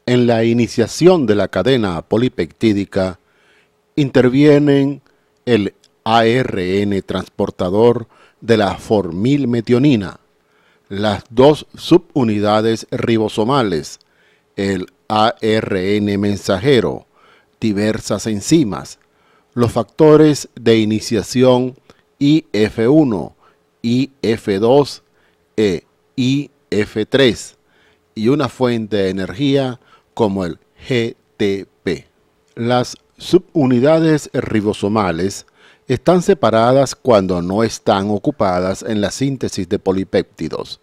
En la iniciación de la cadena polipeptídica intervienen el ARN transportador de la formilmetionina, las dos subunidades ribosomales, el ARN mensajero, diversas enzimas, los factores de iniciación IF1, IF2 e IF3 y una fuente de energía como el GTP. Las subunidades ribosomales están separadas cuando no están ocupadas en la síntesis de polipéptidos.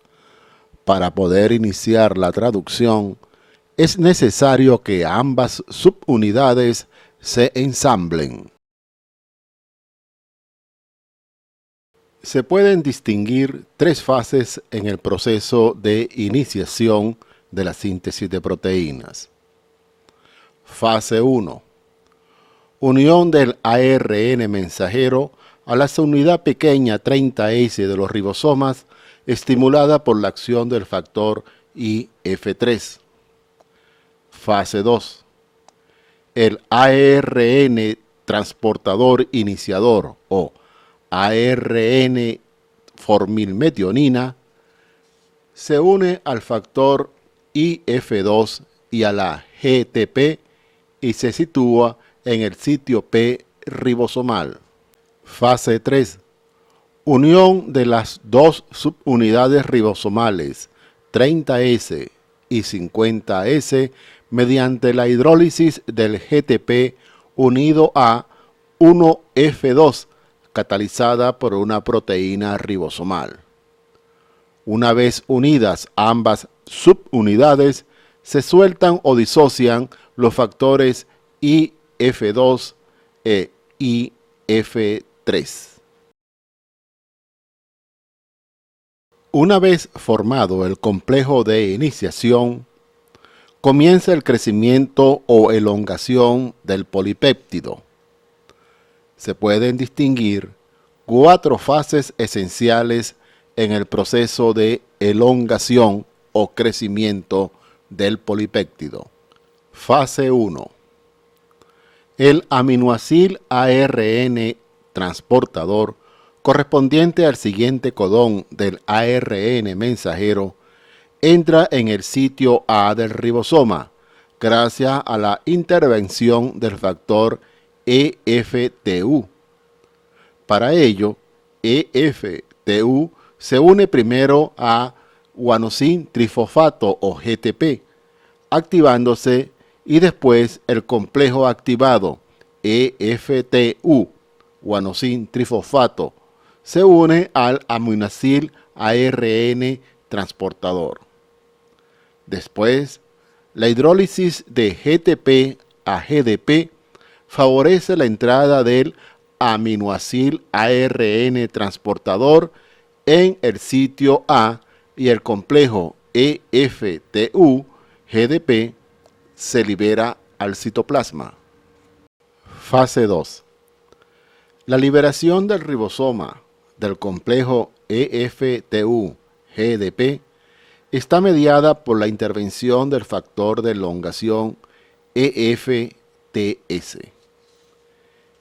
Para poder iniciar la traducción, es necesario que ambas subunidades se ensamblen. Se pueden distinguir tres fases en el proceso de iniciación de la síntesis de proteínas. Fase 1. Unión del ARN mensajero a la subunidad pequeña 30S de los ribosomas estimulada por la acción del factor IF3. Fase 2. El ARN transportador iniciador o ARN formilmetionina se une al factor IF2 y a la GTP y se sitúa en el sitio P ribosomal. Fase 3. Unión de las dos subunidades ribosomales 30S y 50S mediante la hidrólisis del GTP unido a 1F2 catalizada por una proteína ribosomal. Una vez unidas ambas subunidades, se sueltan o disocian los factores IF2 e IF3. Una vez formado el complejo de iniciación, comienza el crecimiento o elongación del polipéptido. Se pueden distinguir 4 fases esenciales en el proceso de elongación o crecimiento del polipéptido. Fase 1. El aminoácido ARN transportador correspondiente al siguiente codón del ARN mensajero entra en el sitio A del ribosoma gracias a la intervención del factor EFTU. Para ello, EFTU se une primero a guanosin trifosfato o GTP, activándose, y después el complejo activado EFTU, guanosin trifosfato, se une al aminoácido ARN transportador. Después, la hidrólisis de GTP a GDP favorece la entrada del aminoácido ARN transportador en el sitio A y el complejo EFTU GDP se libera al citoplasma. Fase 2. La liberación del ribosoma del complejo EFTU GDP está mediada por la intervención del factor de elongación EFTS.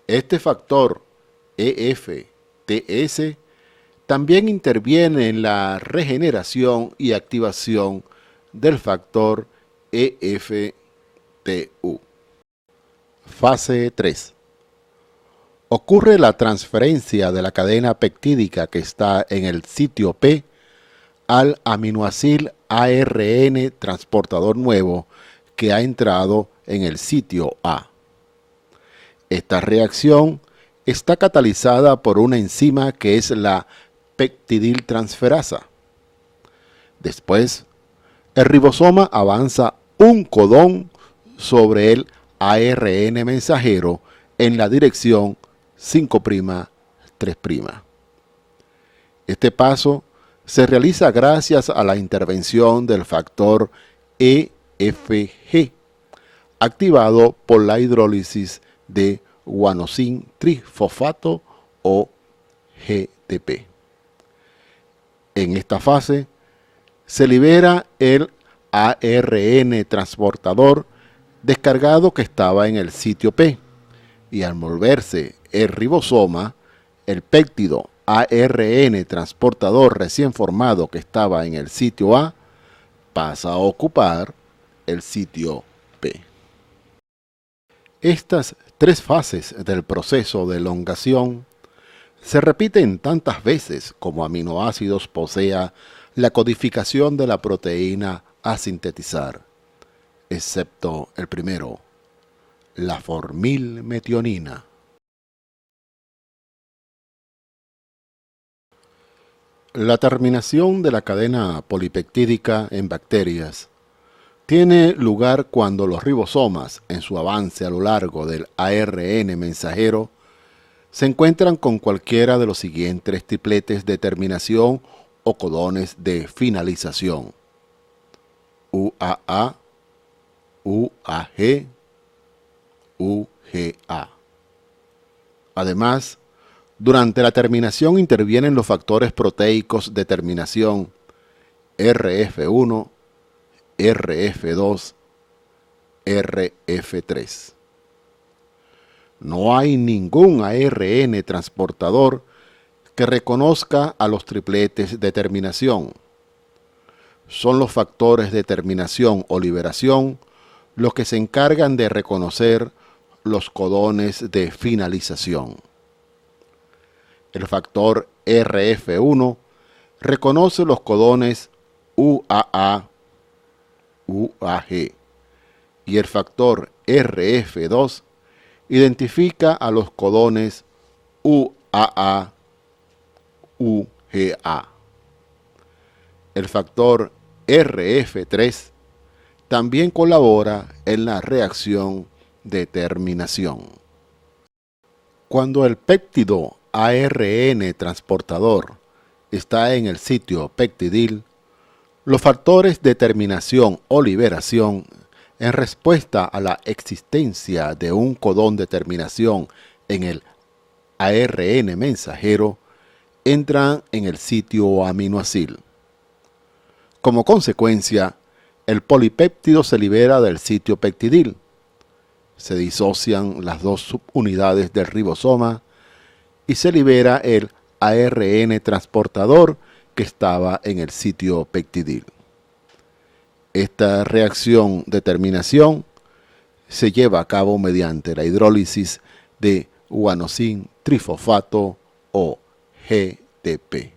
Este factor EFTS también interviene en la regeneración y activación del factor EFTU. Fase 3. Ocurre la transferencia de la cadena peptídica que está en el sitio P al aminoácido ARN transportador nuevo que ha entrado en el sitio A. Esta reacción está catalizada por una enzima que es la peptidiltransferasa. Después, el ribosoma avanza un codón sobre el ARN mensajero en la dirección 5'3'. Este paso se realiza gracias a la intervención del factor EFG, activado por la hidrólisis de guanosin trifosfato o GTP. En esta fase se libera el ARN transportador descargado que estaba en el sitio P, y al moverse el ribosoma, el péptido ARN transportador recién formado que estaba en el sitio A pasa a ocupar el sitio P. Estas tres fases del proceso de elongación se repiten tantas veces como aminoácidos posea la codificación de la proteína a sintetizar, excepto el primero, la formilmetionina. La terminación de la cadena polipeptídica en bacterias tiene lugar cuando los ribosomas, en su avance a lo largo del ARN mensajero, se encuentran con cualquiera de los siguientes tripletes de terminación o codones de finalización: UAA, UAG, UGA. Además, durante la terminación intervienen los factores proteicos de terminación RF1, RF2, RF3. No hay ningún ARN transportador que reconozca a los tripletes de terminación. Son los factores de terminación o liberación los que se encargan de reconocer los codones de finalización. El factor RF1 reconoce los codones UAA, UAG, y el factor RF2 identifica a los codones UAA, UGA. El factor RF3 también colabora en la reacción de terminación. Cuando el péptido ARN transportador está en el sitio peptidil, los factores de terminación o liberación, en respuesta a la existencia de un codón de terminación en el ARN mensajero, entran en el sitio aminoácido. Como consecuencia, el polipéptido se libera del sitio peptidil. Se disocian las dos subunidades del ribosoma y se libera el ARN transportador que estaba en el sitio peptidil. Esta reacción de terminación se lleva a cabo mediante la hidrólisis de guanosin trifosfato o GTP.